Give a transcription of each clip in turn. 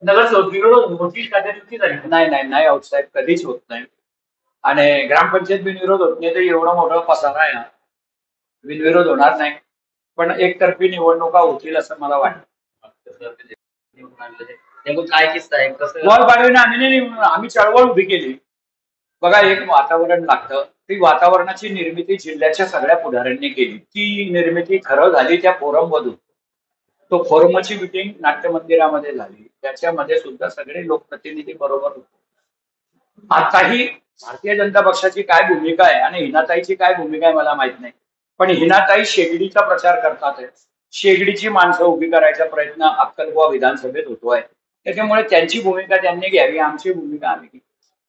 नगरसेवक विरोध होतील का त्या चुकी झाली? नाही नाही नाही आहोत साहेब, कधीच होत नाही. आणि ग्रामपंचायत बिनविरोध होत नाही तर एवढा मोठा पसारा आहे, बिनविरोध होणार नाही. पण एकतर्फी निवडणुका होतील असं मला वाटतं. नेमकं काय किस्सा आहे, कसं वॉल पाडवीने आम्ही नाही निवडून, आम्ही चळवळ उभी केली. बघा, एक वातावरण लागतं. ती वातावरणाची निर्मिती जिल्ह्याच्या सगळ्या पुढाऱ्यांनी केली. ती निर्मिती खरं झाली त्या फोरम मधून. तो फोरमची मिटिंग नाट्य मंदिरामध्ये झाली, त्याच्यामध्ये सुद्धा सगळे लोकप्रतिनिधी बरोबर होते. आताही भारतीय जनता पक्षाची काय भूमिका आहे आणि हिनाताईची काय भूमिका आहे मला माहित नाही, पण हिनाताई शेगडीचा प्रचार करतात. शेगडीची माणसं उभी करायचा प्रयत्न अक्कलकुवा विधानसभेत होतोय. त्याच्यामुळे त्यांची भूमिका त्यांनी घ्यावी, आमची भूमिका आम्ही घ्यावी.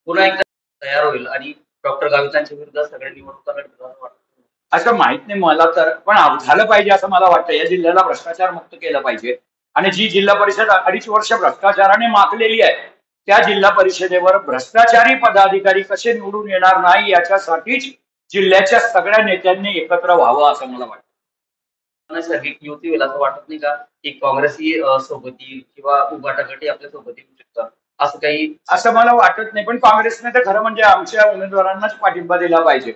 पुन्हा एकदा तयार होईल आणि डॉक्टर गावितांच्या विरुद्ध सगळ्या निवडणुका लढतात असं माहित नाही मला तर, पण झालं पाहिजे असं मला वाटतं. या जिल्ह्याला भ्रष्टाचार मुक्त केलं पाहिजे. आणि जी जिल्हा परिषद 2.5 वर्ष भ्रष्टाचाराने माखलेली आहे, त्या जिल्हा परिषदेवर भ्रष्टाचारी पदाधिकारी कसे निवडून येणार नाही याच्यासाठीच जिल्ह्याच्या सगळ्या नेत्यांनी एकत्र व्हावं असं मला वाटतं. नैसर्गिक युती होईल असं वाटत नाही का, की काँग्रेसही सोबत येईल किंवा उभाटा गटही आपल्या सोबत येऊ शकतात, असं काही? असं मला वाटत नाही, पण काँग्रेसने तर खरं म्हणजे आमच्या उमेदवारांनाच पाठिंबा दिला पाहिजे.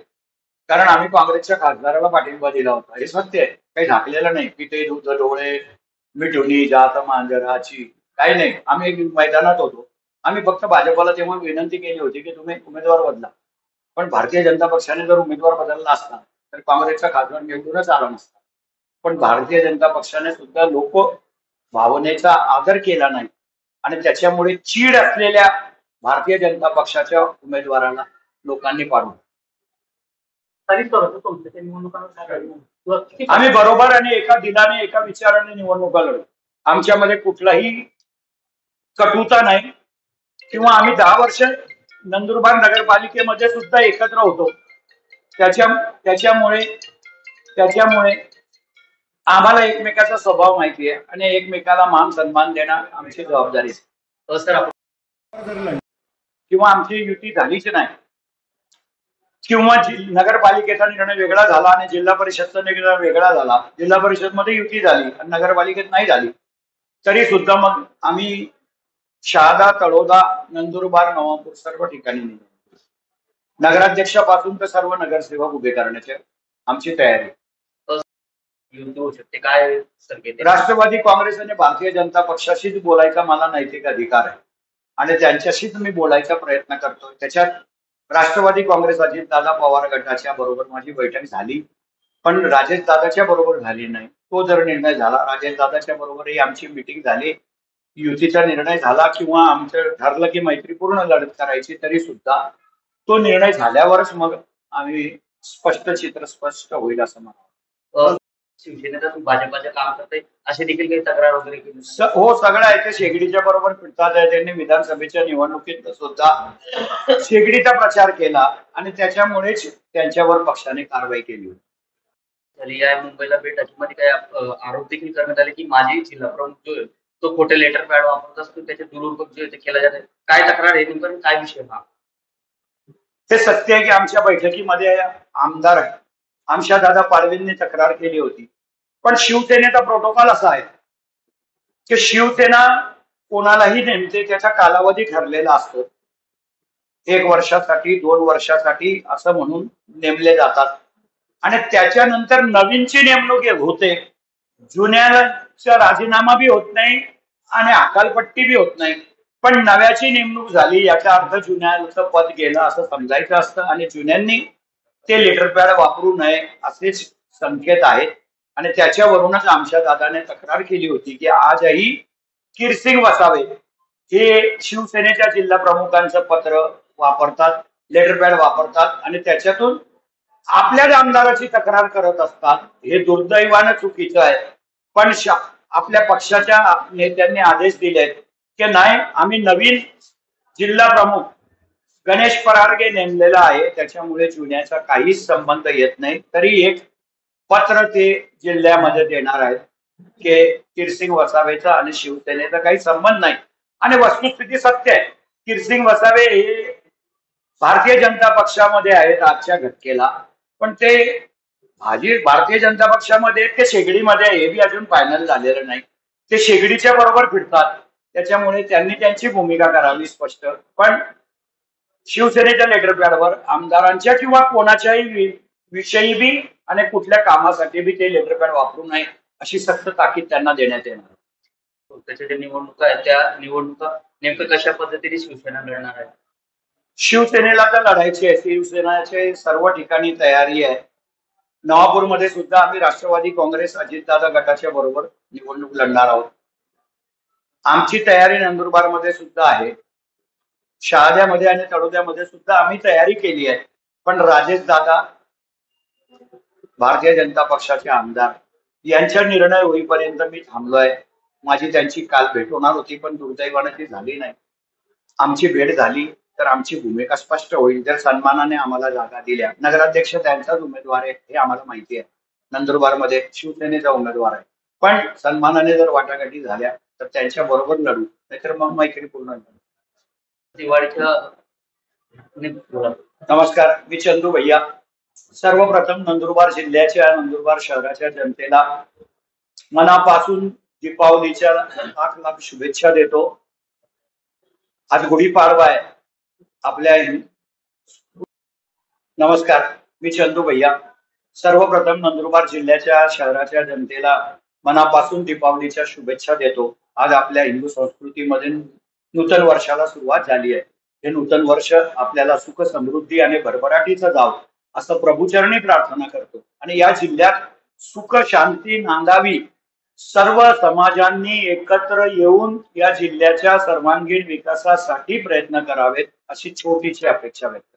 कारण आम्ही काँग्रेसच्या खासदाराला पाठिंबा दिला होता, हे सत्य आहे, काही झाकलेलं नाही. की ते दूध डोळे मिठुनी जात मांजराची काही नाही. आम्ही मैदानात होतो. आम्ही फक्त भाजपला तेव्हा विनंती केली होती की तुम्ही उमेदवार बदला. पण भारतीय जनता पक्षाने जर उमेदवार बदलला असता तर काँग्रेसचा खासदार निवडूनच आला नसता. पण भारतीय जनता पक्षाने सुद्धा लोक भावनेचा आदर केला नाही आणि त्याच्यामुळे चीड असलेल्या भारतीय जनता पक्षाच्या उमेदवाराला लोकांनी पाडून आम्ही बरोबर आणि एका दिलाने एका विचाराने निवडणुका लढू. आमच्यामध्ये कुठलाही कटुता नाही. किंवा आम्ही 10 वर्ष नंदुरबार नगरपालिकेमध्ये सुद्धा एकत्र होतो. त्याच्यामुळे आम्हाला एकमेकाचा स्वभाव माहिती आहे आणि एकमेकाला मान सन्मान देणं आमची जबाबदारी आहे. किंवा आमची युती झालीच नाही, किंवा नगरपालिकेचा निर्णय वेगळा झाला आणि जिल्हा परिषदचा निर्णय वेगळा झाला, जिल्हा परिषद मध्ये युती झाली आणि नगरपालिकेत नाही झाली, तरी सुद्धा मग आम्ही शहादा, तळोदा, नंदुरबार, नवापूर सर्व ठिकाणी नगराध्यक्षापासून तर सर्व नगरसेवक उभे करण्याची आमची तयारी. होऊ शकते काय संकेत? राष्ट्रवादी काँग्रेस आणि भारतीय जनता पक्षाशीच बोलायचा मला नैतिक अधिकार आहे आणि त्यांच्याशीच मी बोलायचा प्रयत्न करतोय. त्याच्यात राष्ट्रवादी काँग्रेस अजितदादा पवार गटाच्या बरोबर माझी बैठक झाली, पण राजेश दादाच्या बरोबर झाली नाही. तो जर निर्णय झाला, राजेश दादाच्या बरोबरही आमची मिटिंग झाली, युतीचा निर्णय झाला किंवा आमचं ठरलं की मैत्रीपूर्ण लढत करायची, तरी सुद्धा तो निर्णय झाल्यावरच मग आम्ही स्पष्ट चित्र स्पष्ट होईल असं मला. शिवसेनेतून भाजपाचे काम करते असे देखील काही तक्रार वगैरे केली? हो, सगळं आहे ते शेगडीच्या बरोबर फिरतात. त्यांनी विधानसभेच्या निवडणुकीत सुद्धा शेगडीचा प्रचार केला आणि त्याच्यामुळेच त्यांच्यावर पक्षाने कारवाई केली होती. या मुंबईला भेटायची मध्ये काय आरोप देखील करण्यात आले की माझी जिल्हा प्रमुख जो आहे तो खोटे लेटर पॅड वापरत असतो, त्याचे दुरुपयोग जे केला जाते. काय तक्रार आहे नेमकं, काय विषय हा? ते सत्य आहे की आमच्या बैठकीमध्ये आमदार आमशादादा पाडवींनी तक्रार केली होती, पण शिवसेनेचा प्रोटोकॉल असा आहे की शिवसेना कोणालाही नेमते त्याचा कालावधी ठरलेला असतो. 1 वर्षासाठी 2 वर्षासाठी असं म्हणून नेमले जातात आणि त्याच्यानंतर नवीनची नेमणूक होते. जुन्याचा राजीनामा बी होत नाही आणि अकालपट्टी बी होत नाही, पण नव्याची नेमणूक झाली याचा अर्थ जुन्याचं पद गेलं असं समजायचं असतं आणि जुन्यांनी ते लेटर पॅड वापरू नये असेच संकेत आहेत. आणि त्याच्यावरूनच आमच्या दादाने तक्रार केली होती की आजही किरसिंग वसावे हे शिवसेनेच्या जिल्हा प्रमुखांचं पत्र वापरतात, लेटर पॅड वापरतात आणि त्याच्यातून आपल्याच आमदाराची तक्रार करत असतात. हे दुर्दैवानं चुकीचं आहे. पण आपल्या पक्षाच्या नेत्यांनी आदेश दिलेत की नाही, आम्ही नवीन जिल्हा प्रमुख गणेश परार्गे नेमलेला आहे, त्याच्यामुळे जुन्याचा काहीच संबंध येत नाही. तरी एक पत्र ते जिल्ह्यामध्ये देणार आहेत की किरसिंग वसावेचा आणि शिवसेनेचा काही संबंध नाही. आणि वस्तुस्थिती सत्य आहे, किरसिंग वसावे हे भारतीय जनता पक्षामध्ये आहेत आजच्या घटकेला, पण ते भारतीय जनता पक्षामध्ये ते शेगडीमध्ये हे बी अजून फायनल झालेलं नाही. ते शेगडीच्या बरोबर फिरतात त्याच्यामुळे त्यांनी त्यांची भूमिका करावी स्पष्ट. पण शिवसेनेच्या लेटर पॅडवर आमदारांच्या किंवा कोणाच्याही विषयी बी आणि कुठल्या कामासाठी बी ते लेटर पॅड वापरू नये अशी सक्त ताकीद त्यांना देण्यात येणार. त्याच्या ज्या निवडणुका आहेत त्या निवडणुका नेमकं कशा पद्धतीने शिवसेना लढणार आहे? शिवसेनेला तर लढायची आहे. शिवसेनेचे सर्व ठिकाणी तयारी आहे. नवापूरमध्ये सुद्धा आम्ही राष्ट्रवादी काँग्रेस अजितदादा गटाच्या बरोबर निवडणूक लढणार आहोत. आमची तयारी नंदुरबारमध्ये सुद्धा आहे. शहाद्यामध्ये आणि तळोद्यामध्ये सुद्धा आम्ही तयारी केली आहे. पण राजेश दादा भारतीय जनता पक्षाचे आमदार यांचा निर्णय होईपर्यंत मी थांबलोय. माझी त्यांची काल भेट होणार होती पण दुर्दैवाने ती झाली नाही. आमची भेट झाली तर आमची भूमिका स्पष्ट होईल. जर सन्मानाने आम्हाला जागा दिल्या, नगराध्यक्ष त्यांचाच उमेदवार आहे हे आम्हाला माहिती आहे. नंदुरबारमध्ये शिवसेनेचा उमेदवार आहे. पण सन्मानाने जर वाटाघाटी झाल्या तर त्यांच्या बरोबर लढू, नाहीतर मग मैत्रीपूर्ण लढू. दिवाळीच्या बोला. नमस्कार, मी चंदू भैया. सर्वप्रथम नंदुरबार जिल्ह्याच्या, नंदुरबार शहराच्या जनतेला मनापासून दीपावलीच्या लाख लाख शुभेच्छा देतो. आज गुढीपाडवा आहे आपल्या. नमस्कार, मी चंदू भैया. सर्वप्रथम नंदुरबार जिल्ह्याच्या, शहराच्या जनतेला मनापासून दीपावलीच्या शुभेच्छा देतो. आज आपल्या हिंदू संस्कृतीमध्ये नूतन वर्षाला सुरुवात झाली आहे. हे नूतन वर्ष आपल्याला सुख, समृद्धी आणि भरभराटीचं जावं असं प्रभूचरणी प्रार्थना करतो. आणि या जिल्ह्यात सुख शांती नांदावी, सर्व समाजांनी एकत्र येऊन या जिल्ह्याच्या सर्वांगीण विकासासाठी प्रयत्न करावेत अशी छोटीशी अपेक्षा व्यक्त